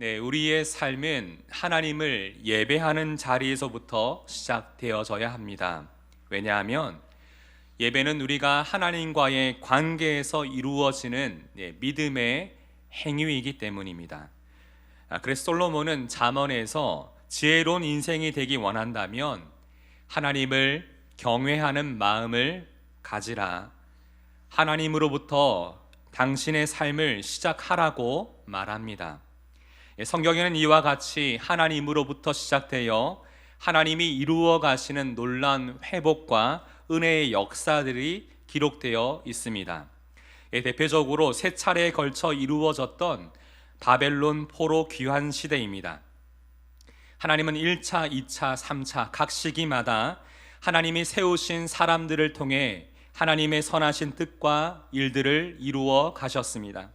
네, 우리의 삶은 하나님을 예배하는 자리에서부터 시작되어져야 합니다. 왜냐하면 예배는 우리가 하나님과의 관계에서 이루어지는 믿음의 행위이기 때문입니다. 그래서 솔로몬은 잠언에서 지혜로운 인생이 되기 원한다면 하나님을 경외하는 마음을 가지라. 하나님으로부터 당신의 삶을 시작하라고 말합니다. 성경에는 이와 같이 하나님으로부터 시작되어 하나님이 이루어 가시는 놀라운 회복과 은혜의 역사들이 기록되어 있습니다. 대표적으로 세 차례에 걸쳐 이루어졌던 바벨론 포로 귀환 시대입니다. 하나님은 1차, 2차, 3차 각 시기마다 하나님이 세우신 사람들을 통해 하나님의 선하신 뜻과 일들을 이루어 가셨습니다.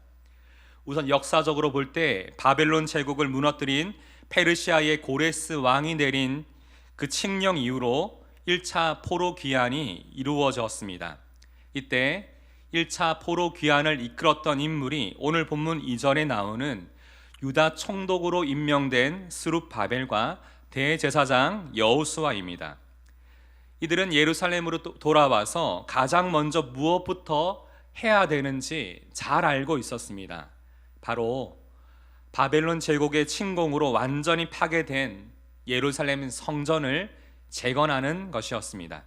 우선 역사적으로 볼 때 바벨론 제국을 무너뜨린 페르시아의 고레스 왕이 내린 그 칙령 이후로 1차 포로 귀환이 이루어졌습니다. 이때 1차 포로 귀환을 이끌었던 인물이 오늘 본문 2절에 나오는 유다 총독으로 임명된 스룹바벨과 대제사장 여호수아입니다. 이들은 예루살렘으로 돌아와서 가장 먼저 무엇부터 해야 되는지 잘 알고 있었습니다. 바로 바벨론 제국의 침공으로 완전히 파괴된 예루살렘 성전을 재건하는 것이었습니다.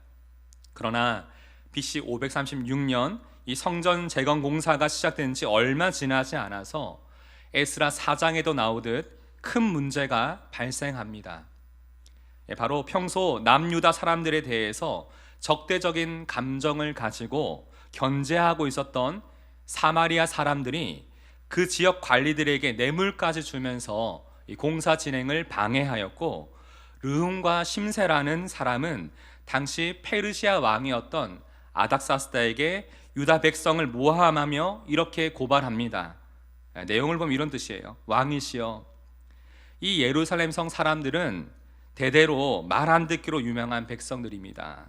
그러나 BC 536년 이 성전 재건 공사가 시작된 지 얼마 지나지 않아서 에스라 4장에도 나오듯 큰 문제가 발생합니다. 바로 평소 남유다 사람들에 대해서 적대적인 감정을 가지고 견제하고 있었던 사마리아 사람들이 그 지역 관리들에게 뇌물까지 주면서 이 공사 진행을 방해하였고, 르훔과 심세라는 사람은 당시 페르시아 왕이었던 아닥사스다에게 유다 백성을 모함하며 이렇게 고발합니다. 내용을 보면 이런 뜻이에요. 왕이시여, 이 예루살렘 성 사람들은 대대로 말 안 듣기로 유명한 백성들입니다.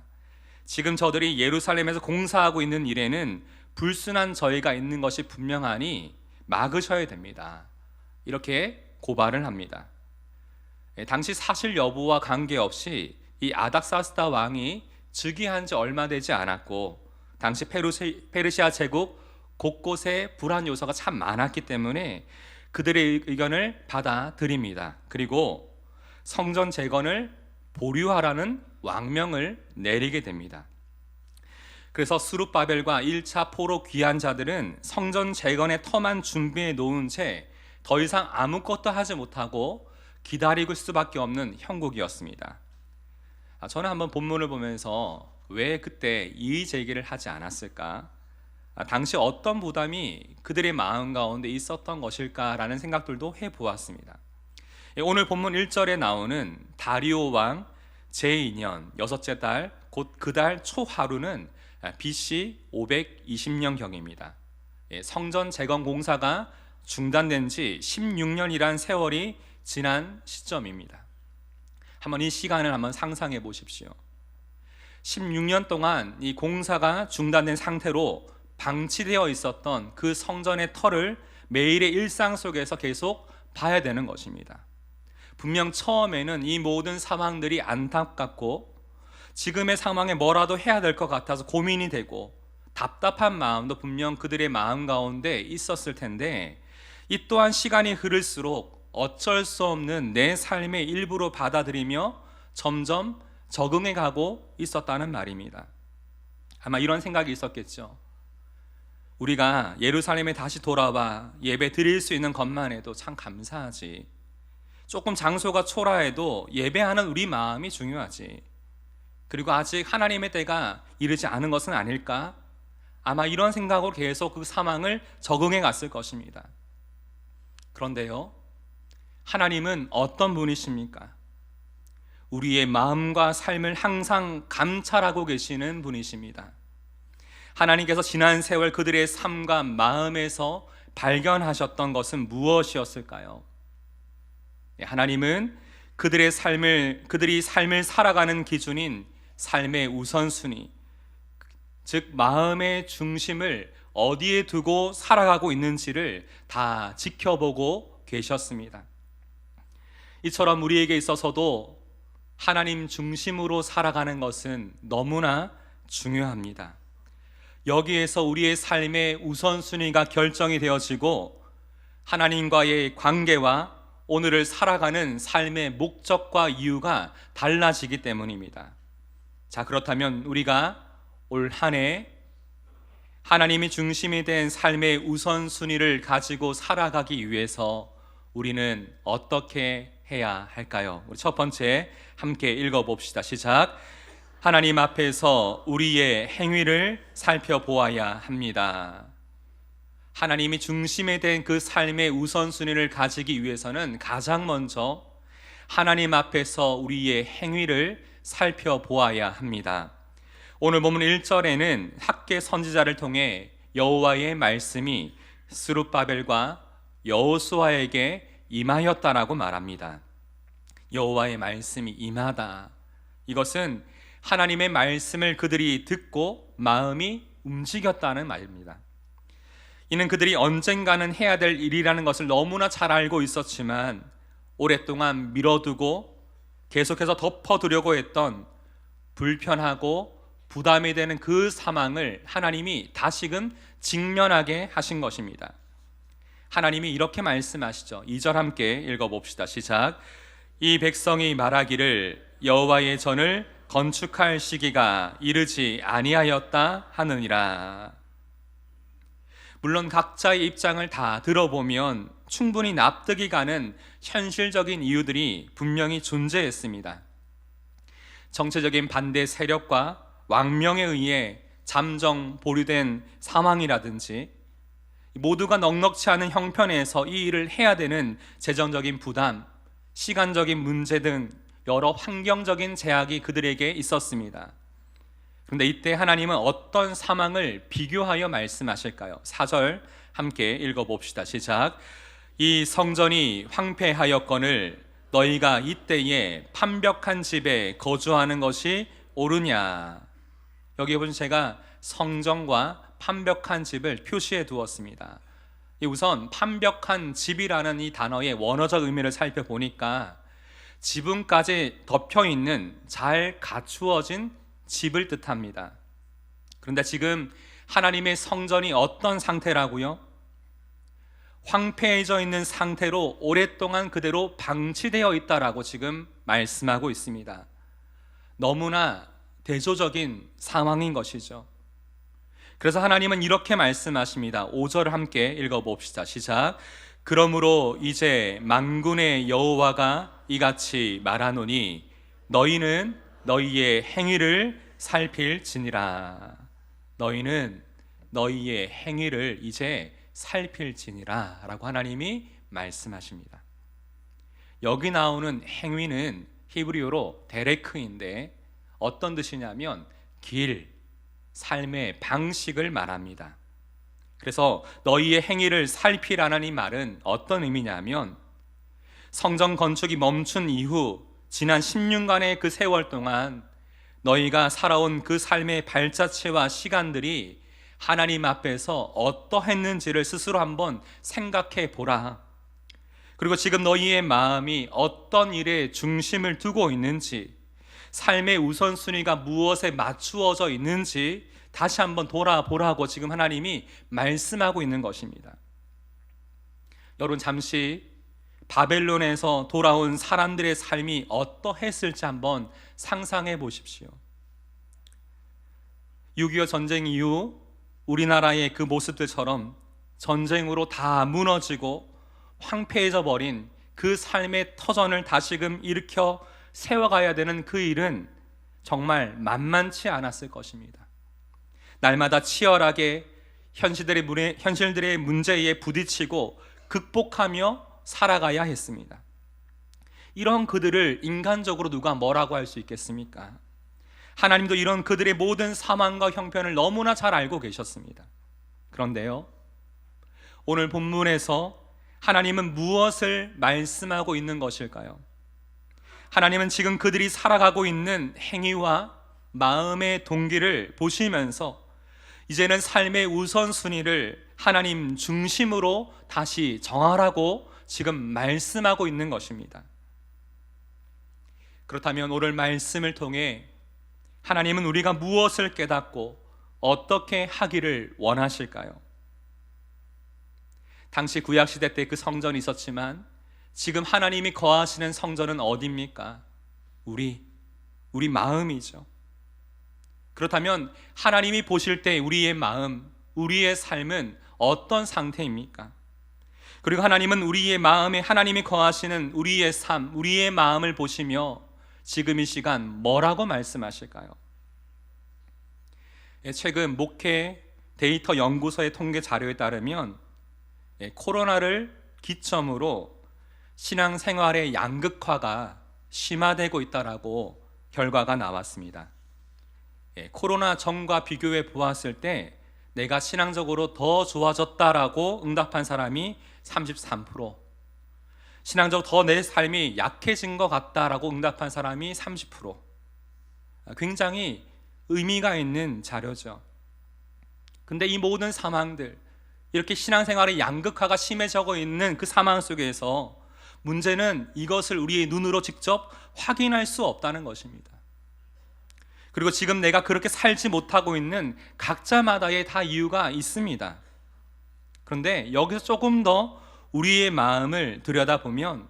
지금 저들이 예루살렘에서 공사하고 있는 일에는 불순한 저희가 있는 것이 분명하니 막으셔야 됩니다. 이렇게 고발을 합니다. 당시 사실 여부와 관계없이 이 아닥사스다 왕이 즉위한 지 얼마 되지 않았고, 당시 페르시아 제국 곳곳에 불안 요소가 참 많았기 때문에 그들의 의견을 받아들입니다. 그리고 성전 재건을 보류하라는 왕명을 내리게 됩니다. 그래서 스룹바벨과 1차 포로 귀환 자들은 성전 재건의 터만 준비해 놓은 채 더 이상 아무것도 하지 못하고 기다리고 수밖에 없는 형국이었습니다. 저는 한번 본문을 보면서 왜 그때 이의 제기를 하지 않았을까? 당시 어떤 부담이 그들의 마음 가운데 있었던 것일까라는 생각들도 해보았습니다. 오늘 본문 1절에 나오는 다리오 왕 제2년 여섯째 달 곧 그 달 초하루는 BC 520년경입니다. 성전 재건 공사가 중단된 지 16년이란 세월이 지난 시점입니다. 한번 이 시간을 한번 상상해 보십시오. 16년 동안 이 공사가 중단된 상태로 방치되어 있었던 그 성전의 터를 매일의 일상 속에서 계속 봐야 되는 것입니다. 분명 처음에는 이 모든 상황들이 안타깝고 지금의 상황에 뭐라도 해야 될 것 같아서 고민이 되고 답답한 마음도 분명 그들의 마음 가운데 있었을 텐데, 이 또한 시간이 흐를수록 어쩔 수 없는 내 삶의 일부로 받아들이며 점점 적응해 가고 있었다는 말입니다. 아마 이런 생각이 있었겠죠. 우리가 예루살렘에 다시 돌아와 예배 드릴 수 있는 것만 해도 참 감사하지. 조금 장소가 초라해도 예배하는 우리 마음이 중요하지. 그리고 아직 하나님의 때가 이르지 않은 것은 아닐까? 아마 이런 생각으로 계속 그 상황을 적응해 갔을 것입니다. 그런데요, 하나님은 어떤 분이십니까? 우리의 마음과 삶을 항상 감찰하고 계시는 분이십니다. 하나님께서 지난 세월 그들의 삶과 마음에서 발견하셨던 것은 무엇이었을까요? 하나님은 그들이 삶을 살아가는 기준인 삶의 우선순위, 즉 마음의 중심을 어디에 두고 살아가고 있는지를 다 지켜보고 계셨습니다. 이처럼 우리에게 있어서도 하나님 중심으로 살아가는 것은 너무나 중요합니다. 여기에서 우리의 삶의 우선순위가 결정이 되어지고 하나님과의 관계와 오늘을 살아가는 삶의 목적과 이유가 달라지기 때문입니다. 자, 그렇다면 우리가 올 한 해 하나님이 중심이 된 삶의 우선순위를 가지고 살아가기 위해서 우리는 어떻게 해야 할까요? 우리 첫 번째 함께 읽어봅시다. 시작. 하나님 앞에서 우리의 행위를 살펴보아야 합니다. 하나님이 중심에 된 그 삶의 우선순위를 가지기 위해서는 가장 먼저 하나님 앞에서 우리의 행위를 살펴보아야 합니다. 오늘 본문 1절에는 학개 선지자를 통해 여호와의 말씀이 스룹바벨과 여호수아에게 임하였다라고 말합니다. 여호와의 말씀이 임하다. 이것은 하나님의 말씀을 그들이 듣고 마음이 움직였다는 말입니다. 이는 그들이 언젠가는 해야 될 일이라는 것을 너무나 잘 알고 있었지만 오랫동안 미뤄두고 계속해서 덮어두려고 했던 불편하고 부담이 되는 그 상황을 하나님이 다시금 직면하게 하신 것입니다. 하나님이 이렇게 말씀하시죠. 2절 함께 읽어봅시다. 시작. 이 백성이 말하기를 여호와의 전을 건축할 시기가 이르지 아니하였다 하느니라. 물론 각자의 입장을 다 들어보면 충분히 납득이 가는 현실적인 이유들이 분명히 존재했습니다. 정체적인 반대 세력과 왕명에 의해 잠정 보류된 상황이라든지 모두가 넉넉치 않은 형편에서 이 일을 해야 되는 재정적인 부담, 시간적인 문제 등 여러 환경적인 제약이 그들에게 있었습니다. 그런데 이때 하나님은 어떤 상황을 비교하여 말씀하실까요? 4절 함께 읽어봅시다. 시작. 이 성전이 황폐하였거늘 너희가 이때에 판벽한 집에 거주하는 것이 옳으냐. 여기 보면 제가 성전과 판벽한 집을 표시해 두었습니다. 우선 판벽한 집이라는 이 단어의 원어적 의미를 살펴보니까 지붕까지 덮여있는 잘 갖추어진 집을 뜻합니다. 그런데 지금 하나님의 성전이 어떤 상태라고요? 황폐해져 있는 상태로 오랫동안 그대로 방치되어 있다라고 지금 말씀하고 있습니다. 너무나 대조적인 상황인 것이죠. 그래서 하나님은 이렇게 말씀하십니다. 5절 함께 읽어봅시다. 시작. 그러므로 이제 만군의 여호와가 이같이 말하노니 너희는 너희의 행위를 살필지니라. 너희는 너희의 행위를 이제 살필지니라 라고 하나님이 말씀하십니다. 여기 나오는 행위는 히브리어로 데레크인데 어떤 뜻이냐면 길, 삶의 방식을 말합니다. 그래서 너희의 행위를 살피라는 이 말은 어떤 의미냐면 성전 건축이 멈춘 이후 지난 10년간의 그 세월 동안 너희가 살아온 그 삶의 발자취와 시간들이 하나님 앞에서 어떠했는지를 스스로 한번 생각해 보라. 그리고 지금 너희의 마음이 어떤 일에 중심을 두고 있는지, 삶의 우선순위가 무엇에 맞추어져 있는지 다시 한번 돌아보라고 지금 하나님이 말씀하고 있는 것입니다. 여러분, 잠시 바벨론에서 돌아온 사람들의 삶이 어떠했을지 한번 상상해 보십시오. 6.25 전쟁 이후 우리나라의 그 모습들처럼 전쟁으로 다 무너지고 황폐해져 버린 그 삶의 터전을 다시금 일으켜 세워가야 되는 그 일은 정말 만만치 않았을 것입니다. 날마다 치열하게 현실들의 문제에 부딪히고 극복하며 살아가야 했습니다. 이런 그들을 인간적으로 누가 뭐라고 할 수 있겠습니까? 하나님도 이런 그들의 모든 상황과 형편을 너무나 잘 알고 계셨습니다. 그런데요, 오늘 본문에서 하나님은 무엇을 말씀하고 있는 것일까요? 하나님은 지금 그들이 살아가고 있는 행위와 마음의 동기를 보시면서 이제는 삶의 우선순위를 하나님 중심으로 다시 정하라고 지금 말씀하고 있는 것입니다. 그렇다면 오늘 말씀을 통해 하나님은 우리가 무엇을 깨닫고 어떻게 하기를 원하실까요? 당시 구약시대 때 그 성전이 있었지만 지금 하나님이 거하시는 성전은 어디입니까? 우리 마음이죠. 그렇다면 하나님이 보실 때 우리의 마음, 우리의 삶은 어떤 상태입니까? 그리고 하나님은 우리의 마음에 하나님이 거하시는 우리의 삶, 우리의 마음을 보시며 지금 이 시간 뭐라고 말씀하실까요? 최근 목회 데이터 연구소의 통계 자료에 따르면 코로나를 기점으로 신앙생활의 양극화가 심화되고 있다라고 결과가 나왔습니다. 코로나 전과 비교해 보았을 때 내가 신앙적으로 더 좋아졌다라고 응답한 사람이 33%, 신앙적으로 더 내 삶이 약해진 것 같다라고 응답한 사람이 30%. 굉장히 의미가 있는 자료죠. 근데 이 모든 상황들, 이렇게 신앙생활의 양극화가 심해지고 있는 그 상황 속에서 문제는 이것을 우리의 눈으로 직접 확인할 수 없다는 것입니다. 그리고 지금 내가 그렇게 살지 못하고 있는 각자마다의 다 이유가 있습니다. 그런데 여기서 조금 더 우리의 마음을 들여다보면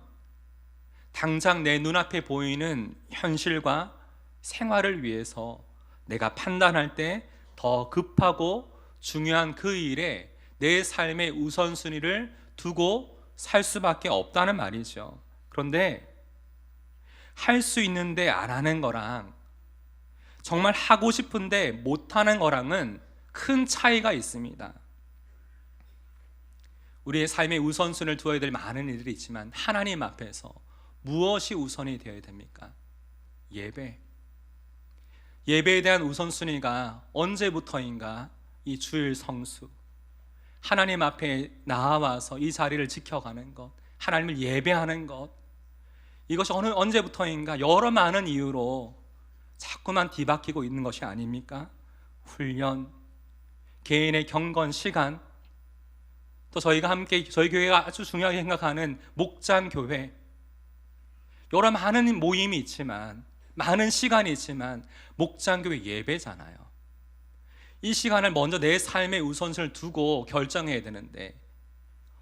당장 내 눈앞에 보이는 현실과 생활을 위해서 내가 판단할 때 더 급하고 중요한 그 일에 내 삶의 우선순위를 두고 살 수밖에 없다는 말이죠. 그런데 할 수 있는데 안 하는 거랑 정말 하고 싶은데 못하는 거랑은 큰 차이가 있습니다. 우리의 삶의 우선순위를 두어야 될 많은 일들이 있지만 하나님 앞에서 무엇이 우선이 되어야 됩니까? 예배에 대한 우선순위가 언제부터인가? 이 주일 성수, 하나님 앞에 나와서 이 자리를 지켜가는 것, 하나님을 예배하는 것, 이것이 언제부터인가? 여러 많은 이유로 자꾸만 뒤바뀌고 있는 것이 아닙니까? 훈련, 개인의 경건 시간, 또 저희가 함께 저희 교회가 아주 중요하게 생각하는 목장교회, 여러 많은 모임이 있지만, 많은 시간이 있지만 목장교회 예배잖아요. 이 시간을 먼저 내 삶의 우선순위를 두고 결정해야 되는데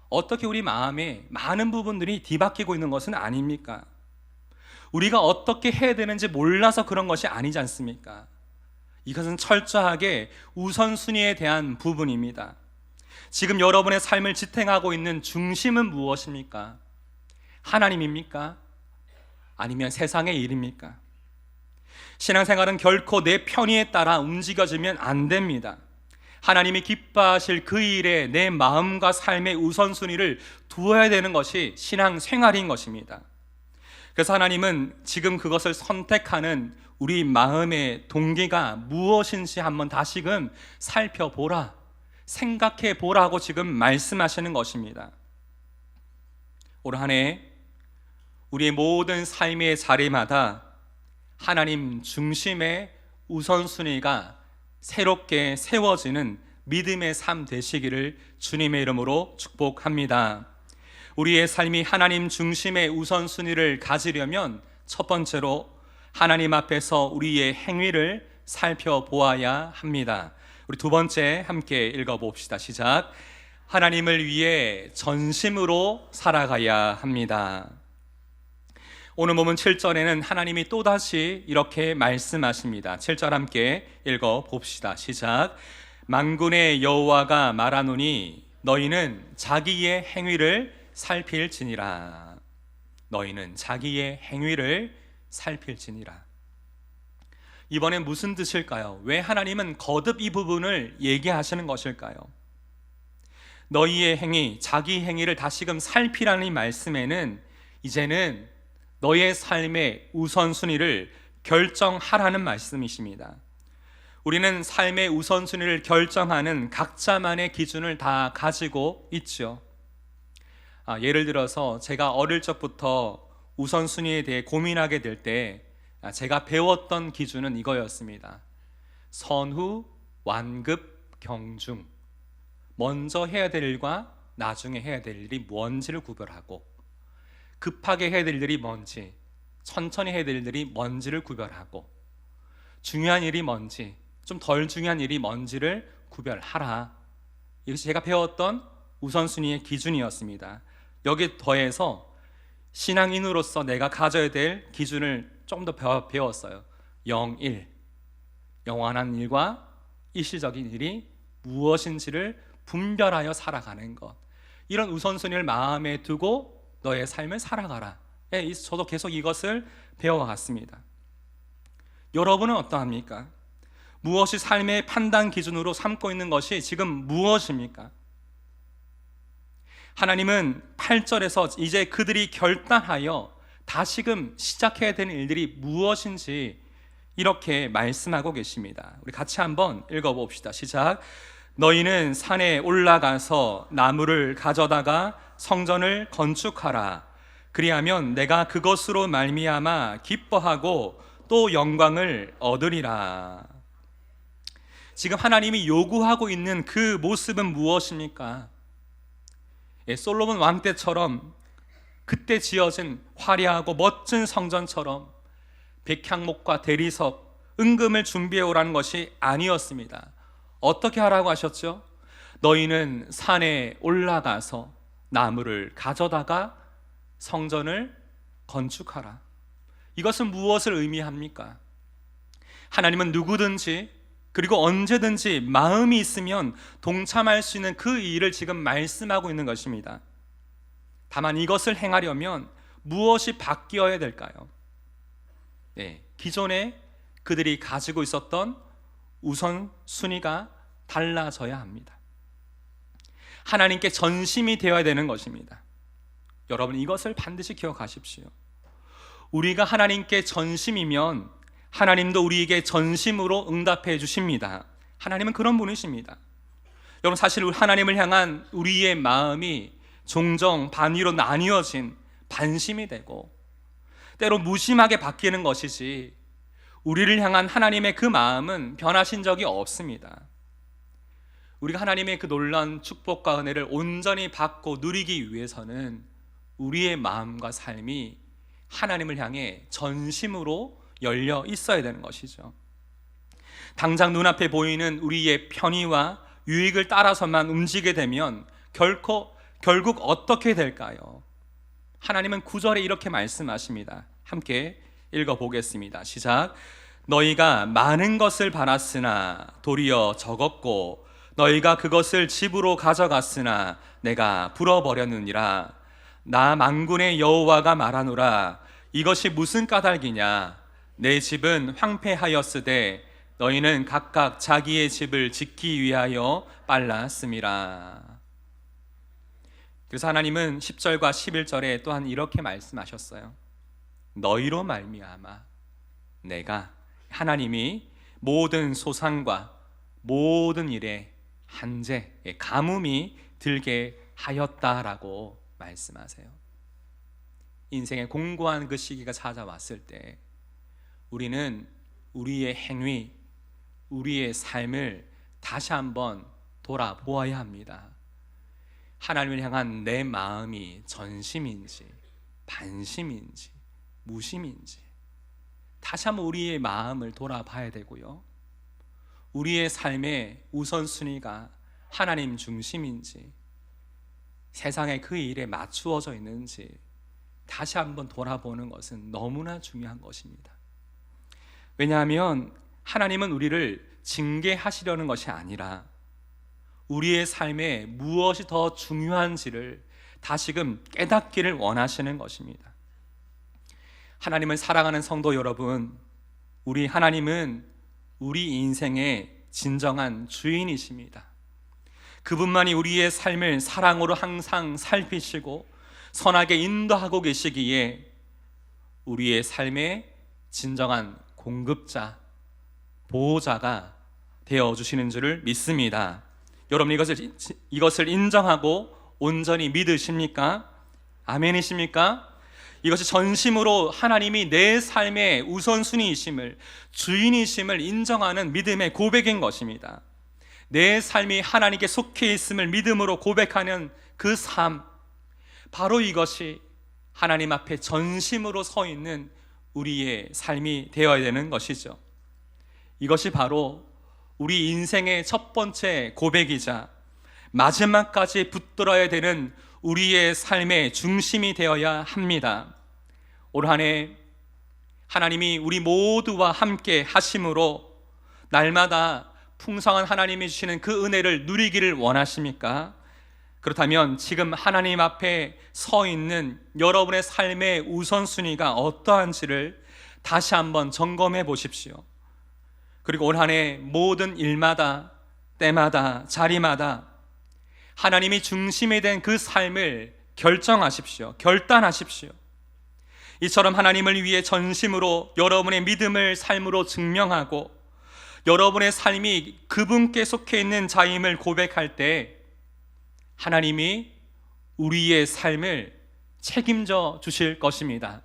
어떻게 우리 마음에 많은 부분들이 뒤바뀌고 있는 것은 아닙니까? 우리가 어떻게 해야 되는지 몰라서 그런 것이 아니지 않습니까? 이것은 철저하게 우선순위에 대한 부분입니다. 지금 여러분의 삶을 지탱하고 있는 중심은 무엇입니까? 하나님입니까? 아니면 세상의 일입니까? 신앙생활은 결코 내 편의에 따라 움직여지면 안 됩니다. 하나님이 기뻐하실 그 일에 내 마음과 삶의 우선순위를 두어야 되는 것이 신앙생활인 것입니다. 그래서 하나님은 지금 그것을 선택하는 우리 마음의 동기가 무엇인지 한번 다시금 살펴보라, 생각해 보라고 지금 말씀하시는 것입니다. 올 한 해 우리의 모든 삶의 자리마다 하나님 중심의 우선순위가 새롭게 세워지는 믿음의 삶 되시기를 주님의 이름으로 축복합니다. 우리의 삶이 하나님 중심의 우선순위를 가지려면 첫 번째로 하나님 앞에서 우리의 행위를 살펴보아야 합니다. 우리 두 번째 함께 읽어봅시다. 시작. 하나님을 위해 전심으로 살아가야 합니다. 오늘 본문 7절에는 하나님이 또다시 이렇게 말씀하십니다. 7절 함께 읽어봅시다. 시작. 만군의 여호와가 말하노니 너희는 자기의 행위를 살필지니라. 너희는 자기의 행위를 살필지니라. 이번엔 무슨 뜻일까요? 왜 하나님은 거듭 이 부분을 얘기하시는 것일까요? 너희의 행위, 자기 행위를 다시금 살피라는 이 말씀에는 이제는 너의 삶의 우선순위를 결정하라는 말씀이십니다. 우리는 삶의 우선순위를 결정하는 각자만의 기준을 다 가지고 있죠. 예를 들어서 제가 어릴 적부터 우선순위에 대해 고민하게 될 때 제가 배웠던 기준은 이거였습니다. 선후, 완급, 경중. 먼저 해야 될 일과 나중에 해야 될 일이 뭔지를 구별하고, 급하게 해야 될 일이 뭔지, 천천히 해야 될 일들이 뭔지를 구별하고, 중요한 일이 뭔지, 좀 덜 중요한 일이 뭔지를 구별하라. 이것이 제가 배웠던 우선순위의 기준이었습니다. 여기에 더해서 신앙인으로서 내가 가져야 될 기준을 좀 더 배웠어요. 0, 1. 영원한 일과 일시적인 일이 무엇인지를 분별하여 살아가는 것. 이런 우선순위를 마음에 두고 너의 삶을 살아가라. 저도 계속 이것을 배워갔습니다. 여러분은 어떠합니까? 무엇이 삶의 판단 기준으로 삼고 있는 것이 지금 무엇입니까? 하나님은 8절에서 이제 그들이 결단하여 다시금 시작해야 되는 일들이 무엇인지 이렇게 말씀하고 계십니다. 우리 같이 한번 읽어봅시다. 시작. 너희는 산에 올라가서 나무를 가져다가 성전을 건축하라. 그리하면 내가 그것으로 말미암아 기뻐하고 또 영광을 얻으리라. 지금 하나님이 요구하고 있는 그 모습은 무엇입니까? 솔로몬 왕 때처럼 그때 지어진 화려하고 멋진 성전처럼 백향목과 대리석, 은금을 준비해 오라는 것이 아니었습니다. 어떻게 하라고 하셨죠? 너희는 산에 올라가서 나무를 가져다가 성전을 건축하라. 이것은 무엇을 의미합니까? 하나님은 누구든지 그리고 언제든지 마음이 있으면 동참할 수 있는 그 일을 지금 말씀하고 있는 것입니다. 다만 이것을 행하려면 무엇이 바뀌어야 될까요? 기존에 그들이 가지고 있었던 우선순위가 달라져야 합니다. 하나님께 전심이 되어야 되는 것입니다. 여러분, 이것을 반드시 기억하십시오. 우리가 하나님께 전심이면 하나님도 우리에게 전심으로 응답해 주십니다. 하나님은 그런 분이십니다. 여러분, 사실 하나님을 향한 우리의 마음이 종종 반위로 나뉘어진 반심이 되고 때로 무심하게 바뀌는 것이지, 우리를 향한 하나님의 그 마음은 변하신 적이 없습니다. 우리가 하나님의 그 놀라운 축복과 은혜를 온전히 받고 누리기 위해서는 우리의 마음과 삶이 하나님을 향해 전심으로 열려 있어야 되는 것이죠. 당장 눈앞에 보이는 우리의 편의와 유익을 따라서만 움직이게 되면 결국 어떻게 될까요? 하나님은 9절에 이렇게 말씀하십니다. 함께 읽어보겠습니다. 시작. 너희가 많은 것을 바랐으나 도리어 적었고 너희가 그것을 집으로 가져갔으나 내가 불어버렸느니라. 나 만군의 여호와가 말하노라. 이것이 무슨 까닭이냐? 내 집은 황폐하였으되 너희는 각각 자기의 집을 짓기 위하여 빨랐음이라. 그래서 하나님은 10절과 11절에 또한 이렇게 말씀하셨어요. 너희로 말미암아 내가, 하나님이 모든 소상과 모든 일에 한재, 가뭄이 들게 하였다라고 말씀하세요. 인생의 공고한 그 시기가 찾아왔을 때 우리는 우리의 행위, 우리의 삶을 다시 한번 돌아보아야 합니다. 하나님을 향한 내 마음이 전심인지 반심인지 무심인지 다시 한번 우리의 마음을 돌아봐야 되고요, 우리의 삶의 우선순위가 하나님 중심인지 세상의 그 일에 맞추어져 있는지 다시 한번 돌아보는 것은 너무나 중요한 것입니다. 왜냐하면 하나님은 우리를 징계하시려는 것이 아니라 우리의 삶에 무엇이 더 중요한지를 다시금 깨닫기를 원하시는 것입니다. 하나님을 사랑하는 성도 여러분, 우리 하나님은 우리 인생의 진정한 주인이십니다. 그분만이 우리의 삶을 사랑으로 항상 살피시고 선하게 인도하고 계시기에 우리의 삶의 진정한 공급자, 보호자가 되어주시는 줄을 믿습니다. 여러분, 이것을 인정하고 온전히 믿으십니까? 아멘이십니까? 이것이 전심으로 하나님이 내 삶의 우선순위이심을, 주인이심을 인정하는 믿음의 고백인 것입니다. 내 삶이 하나님께 속해 있음을 믿음으로 고백하는 그 삶, 바로 이것이 하나님 앞에 전심으로 서 있는 우리의 삶이 되어야 되는 것이죠. 이것이 바로 우리 인생의 첫 번째 고백이자 마지막까지 붙들어야 되는 우리의 삶의 중심이 되어야 합니다. 올 한 해 하나님이 우리 모두와 함께 하심으로 날마다 풍성한 하나님이 주시는 그 은혜를 누리기를 원하십니까? 그렇다면 지금 하나님 앞에 서 있는 여러분의 삶의 우선순위가 어떠한지를 다시 한번 점검해 보십시오. 그리고 올 한 해 모든 일마다, 때마다, 자리마다 하나님이 중심이 된 그 삶을 결정하십시오. 결단하십시오. 이처럼 하나님을 위해 전심으로 여러분의 믿음을 삶으로 증명하고 여러분의 삶이 그분께 속해 있는 자임을 고백할 때 하나님이 우리의 삶을 책임져 주실 것입니다.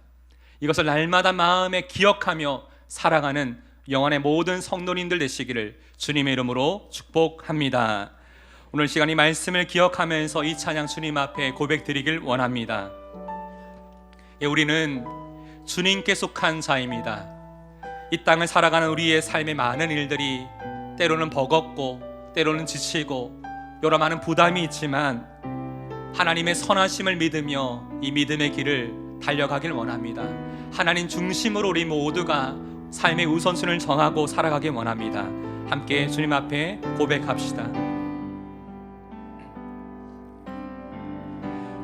이것을 날마다 마음에 기억하며 살아가는 영원의 모든 성도님들 되시기를 주님의 이름으로 축복합니다. 오늘 시간 이 말씀을 기억하면서 이 찬양 주님 앞에 고백드리길 원합니다. 우리는 주님께 속한 자입니다. 이 땅을 살아가는 우리의 삶의 많은 일들이 때로는 버겁고 때로는 지치고 여러 많은 부담이 있지만 하나님의 선하심을 믿으며 이 믿음의 길을 달려가길 원합니다. 하나님 중심으로 우리 모두가 삶의 우선순위를 정하고 살아가길 원합니다. 함께 주님 앞에 고백합시다.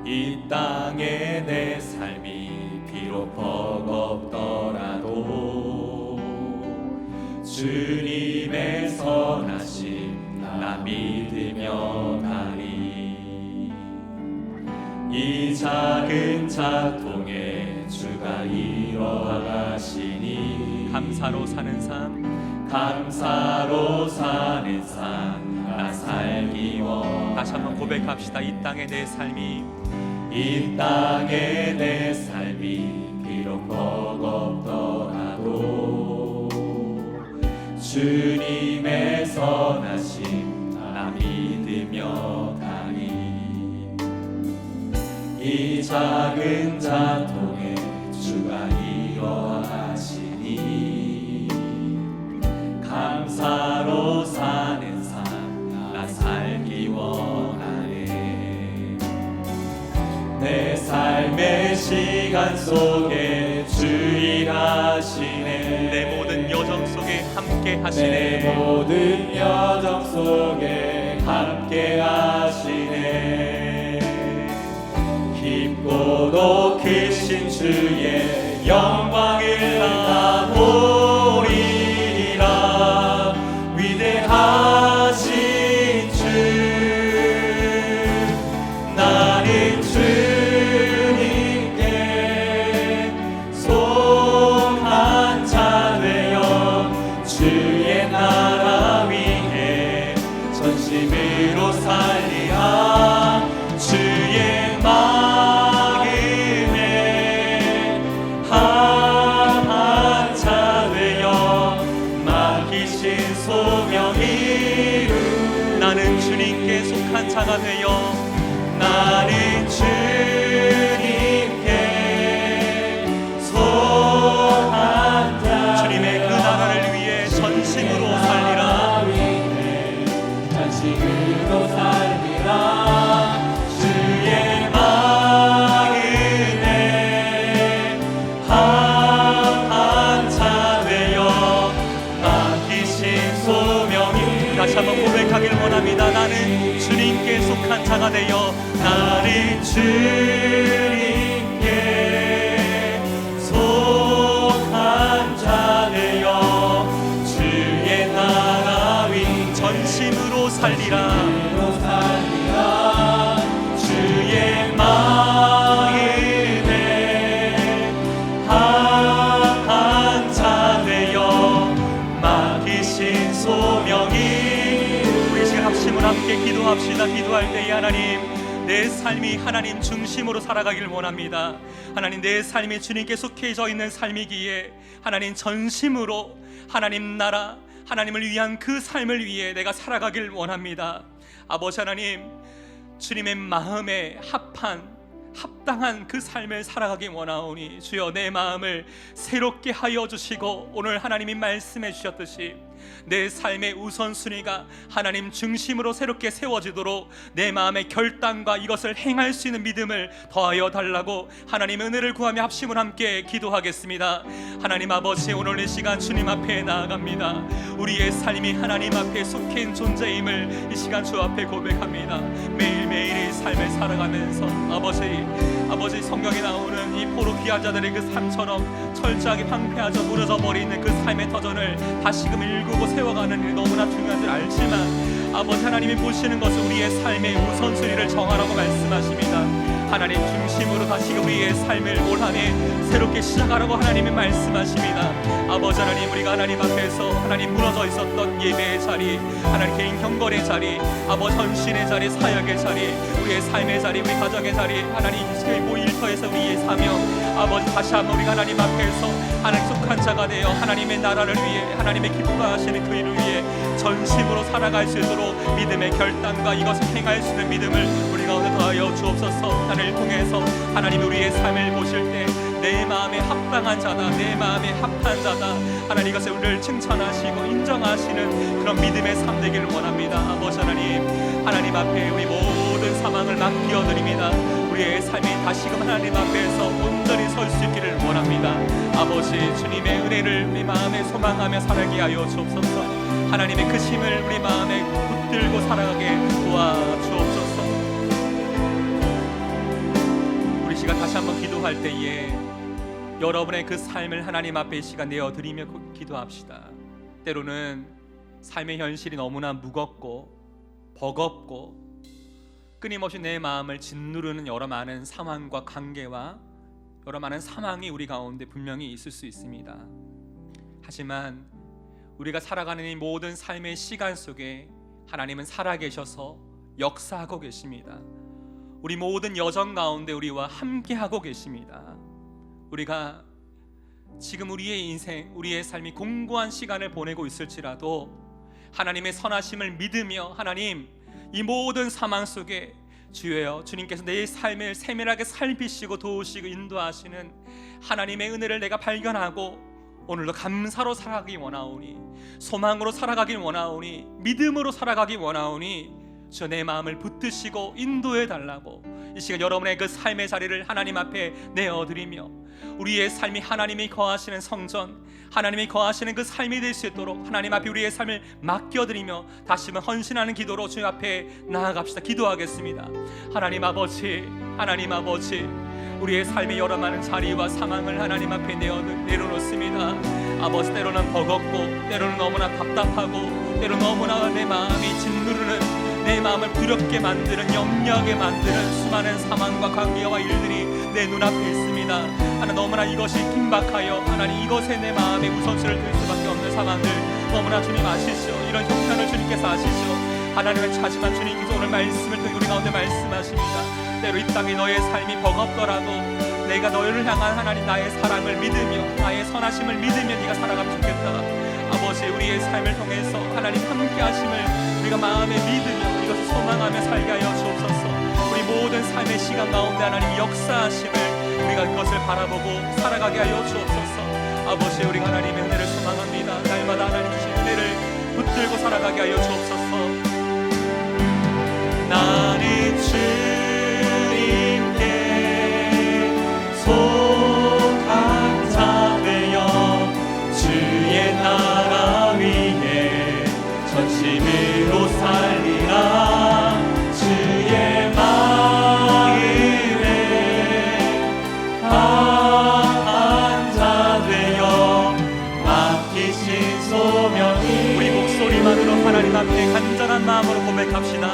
이 땅에 내 삶이 비록 버겁더라도 주님의 선하심 나 믿으며 가리. 이 작은 자통에 주가 이뤄가시니 감사로 사는 삶, 감사로 사는 삶 나 살기 원. 다시 한번 고백합시다. 이 땅에 내 삶이, 이 땅에 내 삶이 비록 버겁더라도 주님의 선하심 나 믿으며 가니. 이 작은 자통에 주가 이뤄하시니 감사로 사는 삶 나 살기 원하네. 내 삶의 시간 속에 주 일하시네. 내 모든 여정 속에 함께 하시네. 내 모든 여정 속에 함께 하시네. 깊고도 크신 주의 영광을 다 보리라. 위대하신 주 나는 주님께 속한 자 되어 주의 나라 위해 전심으로 살리라. 주의 마음에 합한 자 되어 맡기신 소명 이루. 나는 주님께 속한 자가 되어, 나는 주님께 속한 자, 주님의 그 나라를 위해 전심으로 살리라. 전심으로 살리라. 주의 마음에 합한 자 되어 맡기신 소명이. 다시 한번 고백하기를 원합니다. 나는 주님께 속한 자가 되어, 나는 주님께 속한 자 되어 주의 나라 위 전심으로 살리라. 주의 마음에 합한 자 되어 맡기신 소명이. 우리 시간 합심을 함께 기도합시다. 기도할 때 하나님, 내 삶이 하나님 중심으로 살아가길 원합니다. 하나님, 내 삶이 주님께 속해져 있는 삶이기에 하나님 전심으로 하나님 나라, 하나님을 위한 그 삶을 위해 내가 살아가길 원합니다. 아버지 하나님, 주님의 마음에 합한 합당한 그 삶을 살아가기 원하오니 주여 내 마음을 새롭게 하여 주시고 오늘 하나님이 말씀해 주셨듯이 내 삶의 우선순위가 하나님 중심으로 새롭게 세워지도록 내 마음의 결단과 이것을 행할 수 있는 믿음을 더하여 달라고 하나님 은혜를 구하며 합심을 함께 기도하겠습니다. 하나님 아버지, 오늘 이 시간 주님 앞에 나아갑니다. 우리의 삶이 하나님 앞에 속해 있는 존재임을 이 시간 주 앞에 고백합니다. 매일매일의 삶을 살아가면서 아버지 성경에 나오는 이 포로귀한 자들의 그 삶처럼 철저하게 황폐하져 무너져 버리는 그 삶의 터전을 다시금 일구고 세워가는 일이 너무나 중요한 줄 알지만 아버지 하나님이 보시는 것은 우리의 삶의 우선순위를 정하라고 말씀하십니다. 하나님 중심으로 다시금 우리의 삶을 올 한 해 새롭게 시작하라고 하나님이 말씀하십니다. 아버지 하나님, 우리가 하나님 앞에서 하나님 무너져 있었던 예배의 자리, 하나님 개인 경건의 자리, 아버지 헌신의 자리, 사역의 자리, 우리의 삶의 자리, 우리 가정의 자리, 하나님 이 일터에서 우리의 사명, 아버지 다시 한번 우리가 하나님 앞에서 하나님 속한 자가 되어 하나님의 나라를 위해 하나님의 기뻐하시는 그 일을 위해 전심으로 살아갈 수 있도록 믿음의 결단과 이것을 행할 수 있는 믿음을 우리가 오늘 더하여 주옵소서. 하나님을 통해서 하나님 우리의 삶을 보실 때 내 마음에 합당한 자다, 내 마음에 합한 자다, 하나님 이것을 우리를 칭찬하시고 인정하시는 그런 믿음의 삶 되기를 원합니다. 아버지 하나님 앞에 우리 모든 사망을 맡겨드립니다. 우리의 삶이 다시금 하나님 앞에서 온전히 설 수 있기를 원합니다. 아버지 주님의 은혜를 우리 마음에 소망하며 살게 하여 주옵소서. 하나님의 그 힘을 우리 마음에 붙들고 살아가게 도와주옵소서. 우리 시간 다시 한번 기도할 때에 여러분의 그 삶을 하나님 앞에 이 시간 내어드리며 기도합시다. 때로는 삶의 현실이 너무나 무겁고 버겁고 끊임없이 내 마음을 짓누르는 여러 많은 상황과 관계와 여러 많은 상황이 우리 가운데 분명히 있을 수 있습니다. 하지만 우리가 살아가는 이 모든 삶의 시간 속에 하나님은 살아계셔서 역사하고 계십니다. 우리 모든 여정 가운데 우리와 함께하고 계십니다. 우리가 지금 우리의 인생, 우리의 삶이 공고한 시간을 보내고 있을지라도 하나님의 선하심을 믿으며 하나님 이 모든 상황 속에 주여 주님께서 내 삶을 세밀하게 살피시고 도우시고 인도하시는 하나님의 은혜를 내가 발견하고 오늘도 감사로 살아가기 원하오니, 소망으로 살아가기 원하오니, 믿음으로 살아가기 원하오니 주 내 마음을 붙드시고 인도해 달라고 이 시간 여러분의 그 삶의 자리를 하나님 앞에 내어드리며 우리의 삶이 하나님이 거하시는 성전, 하나님이 거하시는 그 삶이 될 수 있도록 하나님 앞에 우리의 삶을 맡겨드리며 다시 한번 헌신하는 기도로 주님 앞에 나아갑시다. 기도하겠습니다. 하나님 아버지, 우리의 삶의 여러 많은 자리와 상황을 하나님 앞에 내려놓습니다. 아버지, 때로는 버겁고 때로는 너무나 답답하고 때로는 너무나 내 마음이 짓누르는, 내 마음을 두렵게 만드는, 염려하게 만드는 수많은 상황과 관계와 일들이 내 눈앞에 있습니다. 하나님, 너무나 이것이 긴박하여 하나님 이것에 내 마음의 우선순위를 둘 수밖에 없는 상황들 너무나 주님 아시죠. 이런 형편을 주님께서 아시죠. 하나님의 차지만 주님께서 오늘 말씀을 통해 우리 가운데 말씀하십니다. 때로 이 땅에 너의 삶이 버겁더라도 내가 너를 향한 하나님 나의 사랑을 믿으며 나의 선하심을 믿으며 네가 살아가면 좋겠다. 아버지, 우리의 삶을 통해서 하나님 함께 하심을 우리가 마음에 믿으며 이것을 소망하며 살게 하여 주옵소서. 우리 모든 삶의 시간 가운데 하나님 역사하심을 우리가 그것을 바라보고 살아가게 하여 주옵소서. 아버지, 우리가 하나님의 은혜를 소망합니다. 날마다 하나님 주신 은혜를 붙들고 살아가게 하여 주옵소서. 나는 주님께 속한 자 되어 주의 나라 위에 전심으로 살리라. 주의 마음에 합한 자 되어 맡기신 소명이. 우리 목소리만으로 하나님 앞에 간절한 마음으로 고백합시다.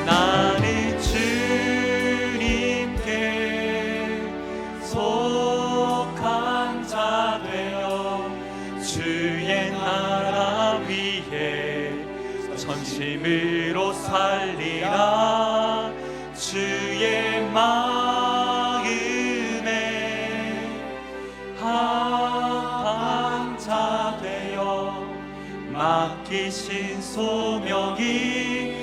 나는 주님께 속한 자 되어 주의 나라 위에 전심으로 살리라. 주의 마음에 합한 자 되어 맡기신 소명이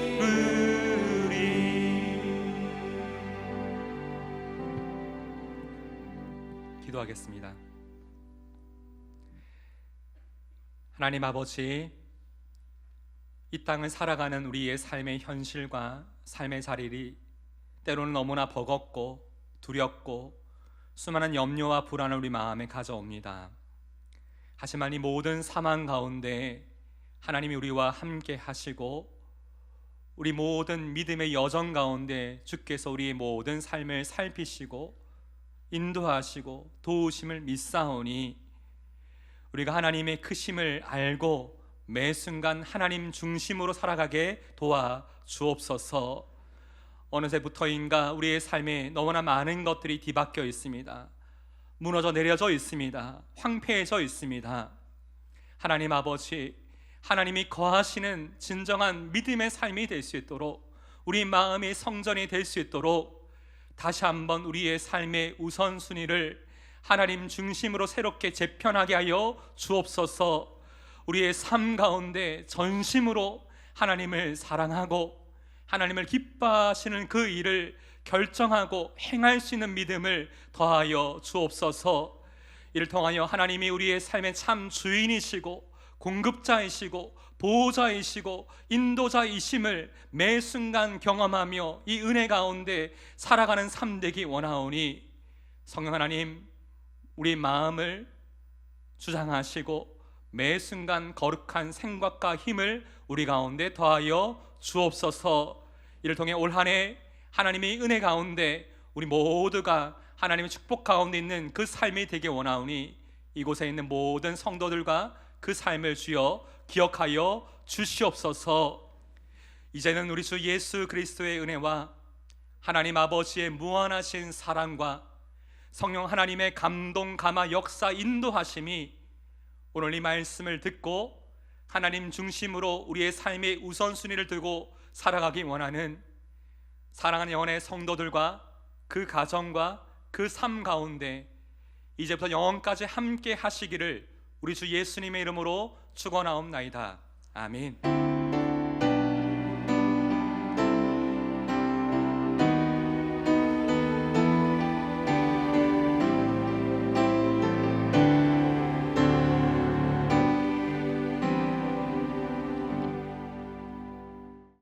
기도하겠습니다. 하나님 아버지, 이 땅을 살아가는 우리의 삶의 현실과 삶의 자리이 때로는 너무나 버겁고 두렵고 수많은 염려와 불안을 우리 마음에 가져옵니다. 하지만 이 모든 상황 가운데 하나님이 우리와 함께 하시고 우리 모든 믿음의 여정 가운데 주께서 우리의 모든 삶을 살피시고 인도하시고 도우심을 믿사오니 우리가 하나님의 크심을 알고 매 순간 하나님 중심으로 살아가게 도와 주옵소서. 어느새부터인가 우리의 삶에 너무나 많은 것들이 뒤바뀌어 있습니다. 무너져 내려져 있습니다. 황폐해져 있습니다. 하나님 아버지, 하나님이 거하시는 진정한 믿음의 삶이 될 수 있도록, 우리 마음의 성전이 될 수 있도록 다시 한번 우리의 삶의 우선순위를 하나님 중심으로 새롭게 재편하게 하여 주옵소서. 우리의 삶 가운데 전심으로 하나님을 사랑하고 하나님을 기뻐하시는 그 일을 결정하고 행할 수 있는 믿음을 더하여 주옵소서. 이를 통하여 하나님이 우리의 삶의 참 주인이시고 공급자이시고 보호자이시고 인도자이심을 매 순간 경험하며 이 은혜 가운데 살아가는 삶 되기 원하오니 성령 하나님, 우리 마음을 주장하시고 매 순간 거룩한 생각과 힘을 우리 가운데 더하여 주옵소서. 이를 통해 올 한 해 하나님의 은혜 가운데 우리 모두가 하나님의 축복 가운데 있는 그 삶이 되기 원하오니 이곳에 있는 모든 성도들과 그 삶을 주여 기억하여 주시옵소서. 이제는 우리 주 예수 그리스도의 은혜와 하나님 아버지의 무한하신 사랑과 성령 하나님의 감동, 감화, 역사, 인도하심이 오늘 이 말씀을 듣고 하나님 중심으로 우리의 삶의 우선순위를 두고 살아가기 원하는 사랑하는 영혼의 성도들과 그 가정과 그 삶 가운데 이제부터 영원까지 함께 하시기를 우리 주 예수님의 이름으로 축원하옵나이다. 아멘.